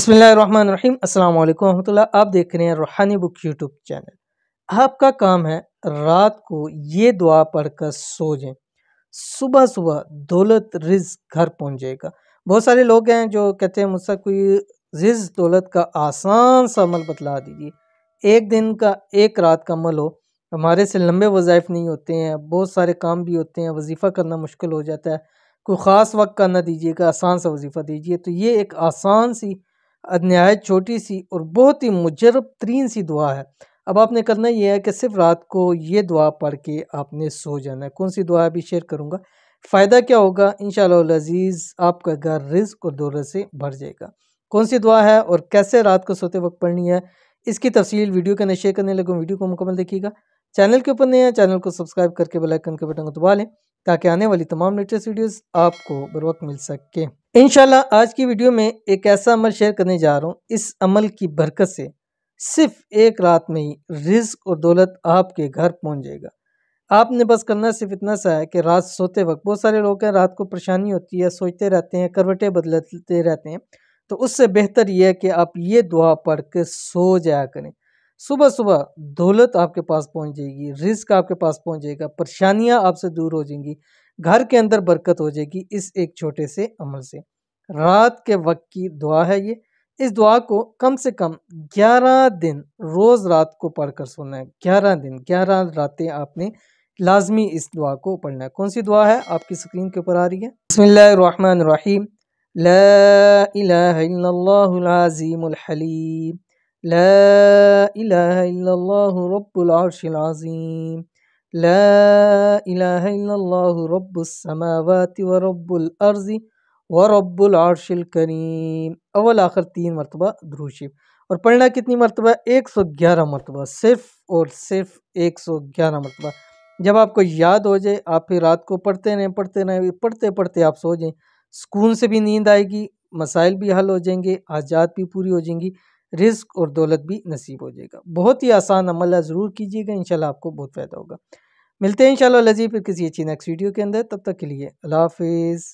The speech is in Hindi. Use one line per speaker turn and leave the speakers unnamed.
बिस्मिल्लाहिर्रहमानिर्रहीम अस्सलाम वालेकुम रहमतुल्लाह। आप देख रहे हैं रूहानी बुक यूट्यूब चैनल। आपका काम है रात को ये दुआ पढ़कर सो जाएं, सुबह सुबह दौलत रिज़्क घर पहुंच जाएगा। बहुत सारे लोग हैं जो कहते हैं मुझसे कोई रिज़्क दौलत का आसान सा अमल बतला दीजिए। एक दिन का एक रात का अमल हो, हमारे से लंबे वज़ाइफ नहीं होते हैं, बहुत सारे काम भी होते हैं, वजीफ़ा करना मुश्किल हो जाता है। कोई ख़ास वक्त का ना दीजिएगा, आसान सा वजीफ़ा दीजिए। तो ये एक आसान सी नहायत छोटी सी और बहुत ही मुजरब तरीन सी दुआ है। अब आपने करना ये है कि सिर्फ रात को ये दुआ पढ़ के आपने सो जाना है। कौन सी दुआ अभी शेयर करूँगा। फ़ायदा क्या होगा, इंशाअल्लाह अज़ीज़ आपका घर रिज़्क और दौलत से भर जाएगा। कौन सी दुआ है और कैसे रात को सोते वक्त पढ़नी है, इसकी तफसील वीडियो के अंदर शेयर करने लगूँ। वीडियो को मुकम्मल देखिएगा। चैनल के ऊपर नए हैं, चैनल को सब्सक्राइब करके बेल आइकन के बटन को दबा लें ताकि आने वाली तमाम लेटेस्ट वीडियोस आपको बर वक्त मिल सके। इंशाल्लाह आज की वीडियो में एक ऐसा अमल शेयर करने जा रहा हूँ। इस अमल की बरकत से सिर्फ एक रात में ही रिज़्क और दौलत आपके घर पहुँच जाएगा। आपने बस करना सिर्फ इतना सा है कि रात सोते वक्त, बहुत सारे लोग हैं रात को परेशानी होती है, सोचते रहते हैं, करवटें बदलते रहते हैं। तो उससे बेहतर यह है कि आप ये दुआ पढ़ के सो जाया करें। सुबह सुबह दौलत आपके पास पहुंच जाएगी, रिज़्क आपके पास पहुंच जाएगा, परेशानियां आपसे दूर हो जाएंगी, घर के अंदर बरकत हो जाएगी इस एक छोटे से अमल से। रात के वक्त की दुआ है ये। इस दुआ को कम से कम 11 दिन रोज़ रात को पढ़कर सोना है। 11 दिन, 11 रातें आपने लाजमी इस दुआ को पढ़ना है। कौन सी दुआ है आपकी स्क्रीन के ऊपर आ रही है। बिस्मिल्लाहिर्रहमानिर्रहीम। ला इलाहा इल्लल्लाहुल अज़ीमुल हलीम, ला इलाहा इल्लल्लाहु रब्बुल अर्शिल अज़ीम, ला इलाहा इल्लल्लाहु रब्बुस समावाति व रब्बुल अर्ज़ि व रब्बुल अर्शिल करीम। अव्वल आखिर 3 मरतबा दुरूद शरीफ। और पढ़ना कितनी मरतबा, 111 मरतबा, सिर्फ और सिर्फ 111 मरतबा। जब आपको याद हो जाए आप फिर रात को पढ़ते रहें, पढ़ते पढ़ते आप सो जाएं। सुकून से भी नींद आएगी, मसाइल भी हल हो जाएंगे, हाजात भी पूरी हो जाएंगी, रिज़्क और दौलत भी नसीब हो जाएगा। बहुत ही आसान अमल है, ज़रूर कीजिएगा, इंशाल्लाह आपको बहुत फ़ायदा होगा। मिलते हैं इंशाल्लाह लज़ीज़ फिर किसी अच्छी नेक्स्ट वीडियो के अंदर। तब तक के लिए अल्लाह हाफ़िज़।